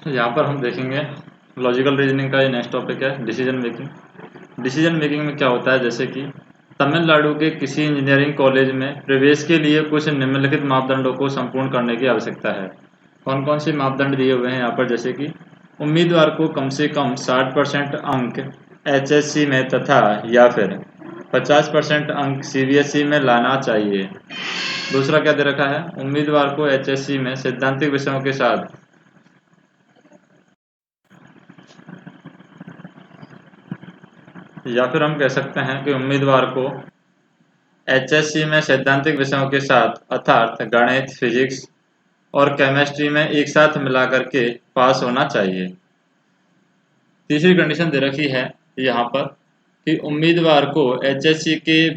यहाँ पर हम देखेंगे लॉजिकल रीजनिंग का ये नेक्स्ट टॉपिक है डिसीजन मेकिंग। डिसीजन मेकिंग में क्या होता है, जैसे कि तमिलनाडु के किसी इंजीनियरिंग कॉलेज में प्रवेश के लिए कुछ निम्नलिखित मापदंडों को संपूर्ण करने की आवश्यकता है। कौन कौन से मापदंड दिए हुए हैं यहाँ पर, जैसे कि उम्मीदवार को कम से कम 60% अंक एचएससी में तथा या फिर 50% अंक सीबीएसई में लाना चाहिए। दूसरा क्या दे रखा है, उम्मीदवार को एचएससी में सैद्धांतिक विषयों के साथ या फिर हम कह सकते हैं कि उम्मीदवार को एचएससी में सैद्धांतिक विषयों के साथ अर्थात गणित, फिजिक्स और केमिस्ट्री में एक साथ मिलाकर के पास होना चाहिए। तीसरी कंडीशन दे रखी है यहाँ पर कि उम्मीदवार को एचएससी के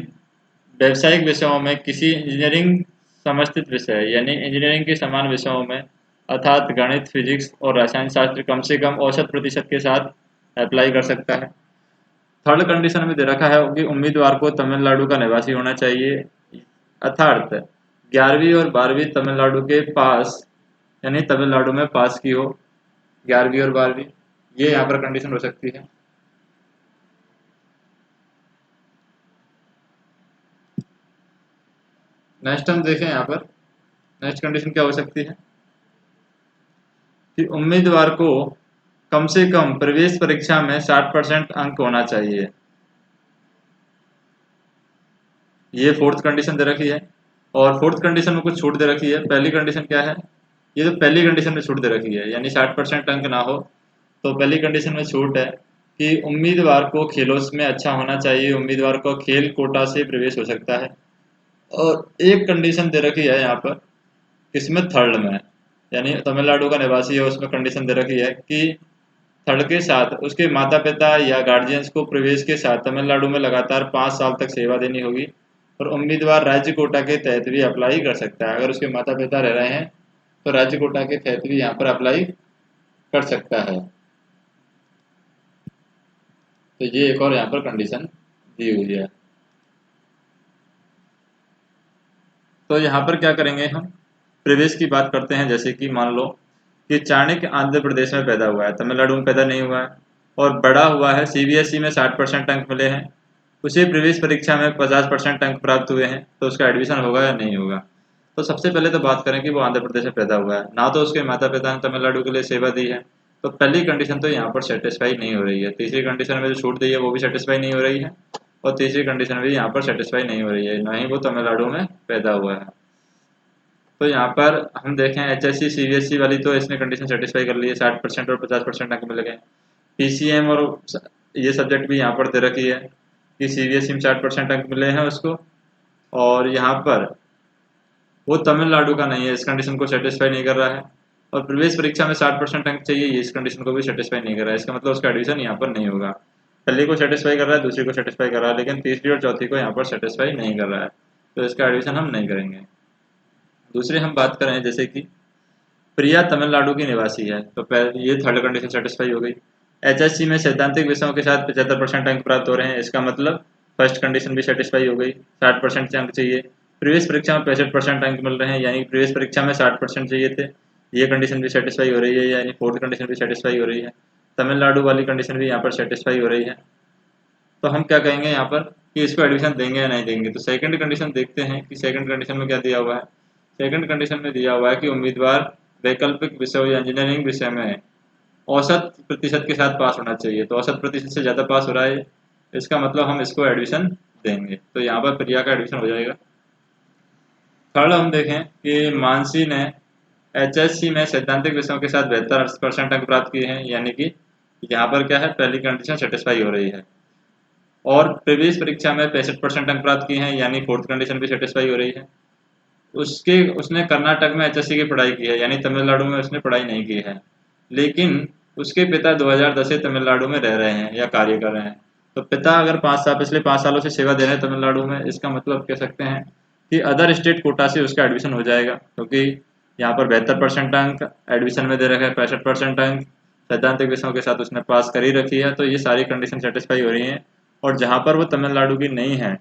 व्यावसायिक विषयों में किसी इंजीनियरिंग समर्थित विषय यानी इंजीनियरिंग के समान विषयों में अर्थात गणित, फिजिक्स और रसायन शास्त्र कम से कम औसत प्रतिशत के साथ अप्लाई कर सकता है। थर्ड कंडीशन में दे रखा है कि उम्मीदवार को तमिलनाडु का निवासी होना चाहिए, अर्थात 11वीं और 12वीं तमिलनाडु के पास यानी तमिलनाडु में पास की हो 11वीं और 12वीं, ये यहाँ पर कंडीशन हो सकती है। नेक्स्ट हम देखें यहाँ पर नेक्स्ट कंडीशन क्या हो सकती है कि उम्मीदवार को कम से कम प्रवेश परीक्षा में 60% अंक होना चाहिए। ये फोर्थ कंडीशन दे रखी है। और फोर्थ कंडीशन में कुछ छूट दे रखी है। पहली कंडीशन क्या है, ये तो पहली कंडीशन में छूट दे रखी है यानी 60% अंक ना हो, तो पहली कंडीशन में छूट है कि उम्मीदवार को खेलों में अच्छा होना चाहिए, उम्मीदवार को खेल कोटा से प्रवेश हो सकता है। और एक कंडीशन दे रखी है यहाँ पर, इसमें थर्ड में यानी तमिलनाडु का निवासी है उसमें कंडीशन दे रखी है कि थर्ड के साथ उसके माता पिता या गार्जियंस को प्रवेश के साथ तमिलनाडु में लगातार 5 साल तक सेवा देनी होगी। और उम्मीदवार राज्य कोटा के तहत भी अप्लाई कर सकता है। अगर उसके माता पिता रह रहे हैं तो राज्य कोटा के तहत भी यहाँ पर अप्लाई कर सकता है। तो ये एक और यहाँ पर कंडीशन दी हुई है। तो यहाँ पर क्या करेंगे, हम प्रवेश की बात करते हैं। जैसे कि मान लो कि चाणक्य आंध्र प्रदेश में पैदा हुआ है, तमिलनाडु में पैदा नहीं हुआ है, और बड़ा हुआ है सीबीएसई में 60% अंक मिले हैं, उसे प्रवेश परीक्षा में 50% अंक प्राप्त हुए हैं, तो उसका एडमिशन होगा या नहीं होगा। तो सबसे पहले तो बात करें कि वो आंध्र प्रदेश में पैदा हुआ है, ना तो उसके माता पिता ने तमिलनाडु के लिए सेवा दी है, तो पहली कंडीशन तो यहाँ पर सेटिस्फाई नहीं हो रही है। तीसरी कंडीशन में जो छूट दी है वो भी सेटिस्फाई नहीं हो रही है, और तीसरी कंडीशन भी यहाँ पर सेटिस्फाई नहीं हो रही है, ना ही वो तमिलनाडु में पैदा हुआ है। तो यहाँ पर हम देखें एचएससी सीबीएसई वाली तो इसने कंडीशन सेटिस्फाई कर ली है, 60% और 50% अंक मिल गए। पीसीएम और ये सब्जेक्ट भी यहाँ पर दे रखी है कि सीबीएसई में 60% अंक मिले हैं उसको, और यहाँ पर वो तमिलनाडु का नहीं है, इस कंडीशन को सेटिस्फाई नहीं कर रहा है। और प्रवेश परीक्षा में 60% अंक चाहिए, ये इस कंडीशन को भी सेटिस्फाई नहीं कर रहा है। इसका मतलब उसका एडमिशन यहाँ पर नहीं होगा। पहले को सेटिस्फाई कर रहा है, दूसरी को सेटिस्फाई कर रहा है, लेकिन तीसरी और चौथी को यहाँ पर सेटिस्फाई नहीं कर रहा है, तो इसका एडमिशन हम नहीं करेंगे। दूसरी हम बात करें जैसे कि प्रिया तमिलनाडु की निवासी है, तो ये थर्ड कंडीशन सेटिस्फाई हो गई। एचएससी में सैद्धांतिक विषयों के साथ 75% अंक प्राप्त हो रहे हैं, इसका मतलब फर्स्ट कंडीशन भी सेटिस्फाई हो गई, 60% अंक चाहिए। प्रवेश परीक्षा में 65% अंक मिल रहे हैं, यानी प्रवेश परीक्षा में 60% चाहिए थे, ये कंडीशन भी सेटिस्फाई हो रही है, यानी फोर्थ कंडीशन भी सेटिस्फाई हो रही है। तमिलनाडु वाली कंडीशन भी यहाँ पर सेटिस्फाई हो रही है। तो हम क्या कहेंगे यहाँ पर कि इसको एडमिशन देंगे या नहीं देंगे। तो सेकंड कंडीशन देखते हैं कि सेकंड कंडीशन में क्या दिया हुआ है। सेकंड कंडीशन में दिया हुआ है कि उम्मीदवार वैकल्पिक विषय या इंजीनियरिंग विषय में औसत प्रतिशत के साथ पास होना चाहिए। तो औसत प्रतिशत से ज़्यादा पास हो रहा है, इसका मतलब हम इसको एडमिशन देंगे। तो यहाँ पर प्रिया का एडमिशन हो जाएगा। थर्ड हम देखें कि मानसी ने एचएससी में सैद्धांतिक विषयों के साथ 72% अंक प्राप्त किए हैं, यानी कि यहाँ पर क्या है, पहली कंडीशन सेटिस्फाई हो रही है। और प्रवेश परीक्षा में 65% अंक प्राप्त किए हैं, यानी फोर्थ कंडीशन भी सेटिस्फाई हो रही है। उसने कर्नाटक में एचएससी की पढ़ाई की है, यानी तमिलनाडु में उसने पढ़ाई नहीं की है, लेकिन उसके पिता 2010 से तमिलनाडु में रह रहे हैं या कार्य कर रहे हैं। तो पिता अगर 5 साल पिछले 5 सालों से सेवा दे रहे हैं तमिलनाडु में, इसका मतलब कह सकते हैं कि अदर स्टेट कोटा से उसका एडमिशन हो जाएगा, क्योंकि यहाँ पर 72% अंक एडमिशन में दे रखा है, 65% अंक सैद्धांतिक विषयों के साथ उसने पास कर ही रखी है। तो ये सारी कंडीशन सेटिस्फाई हो रही हैं। और जहाँ पर वो तमिलनाडु की नहीं है,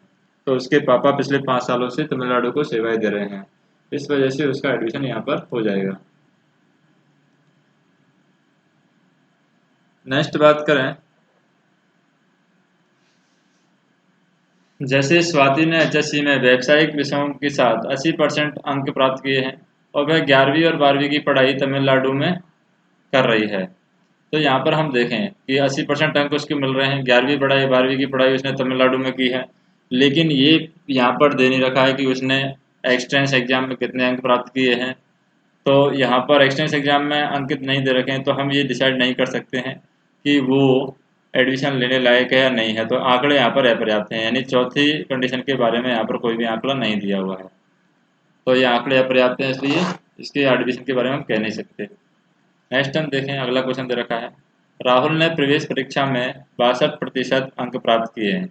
तो उसके पापा पिछले 5 सालों से तमिलनाडु को सेवाएं दे रहे हैं, इस वजह से उसका एडमिशन यहाँ पर हो जाएगा। नेक्स्ट बात करें, जैसे स्वाति ने HSC में व्यावसायिक विषयों के साथ 80% अंक प्राप्त किए हैं और वह 11वीं और 12वीं की पढ़ाई तमिलनाडु में कर रही है। तो यहाँ पर हम देखें कि 80% अंक उसके मिल रहे हैं, 11वीं पढ़ाई 12वीं की पढ़ाई उसने तमिलनाडु में की है, लेकिन ये यहाँ पर दे नहीं रखा है कि उसने एक्सटेंस एग्जाम में कितने अंक प्राप्त किए हैं। तो यहाँ पर एक्सटेंस एग्जाम में अंकित नहीं दे रखे हैं, तो हम ये डिसाइड नहीं कर सकते हैं कि वो एडमिशन लेने लायक है या नहीं है। तो आंकड़े यहाँ पर अपर्याप्त हैं, यानी चौथी कंडीशन के बारे में यहाँ पर कोई भी आंकड़ा नहीं दिया हुआ है। तो ये आंकड़े अपर्याप्त हैं, इसलिए इसके एडमिशन के बारे में हम कह नहीं सकते। नेक्स्ट हम देखें, अगला क्वेश्चन दे रखा है, राहुल ने प्रवेश परीक्षा में 62% अंक प्राप्त किए हैं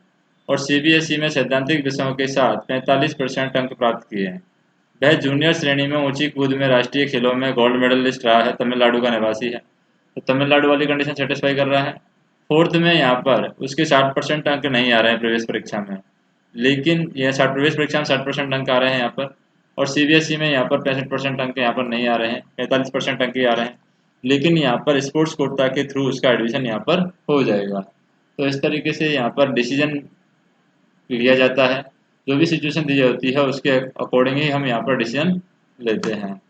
और CBSE में सैद्धांतिक विषयों के साथ 45% अंक प्राप्त किए हैं। वह जूनियर श्रेणी में ऊंची कूद में राष्ट्रीय खेलों में गोल्ड मेडलिस्ट रहा है, तमिलनाडु का निवासी है। तो तमिलनाडु वाली कंडीशन सेटिस्फाई कर रहा है। फोर्थ में यहाँ पर उसके 60% अंक नहीं आ रहे हैं प्रवेश परीक्षा में, लेकिन यह 60 प्रवेश परीक्षा में 60% अंक आ रहे हैं यहाँ पर, और CBSE में यहाँ पर 65% अंक यहाँ पर नहीं आ रहे हैं, 45% अंक ही आ रहे हैं, लेकिन यहाँ पर स्पोर्ट्स कोटा के थ्रू उसका एडमिशन यहाँ पर हो जाएगा। तो इस तरीके से यहाँ पर डिसीजन लिया जाता है, जो भी सिचुएशन दी होती है उसके अकॉर्डिंग ही हम यहाँ पर डिसीजन लेते हैं।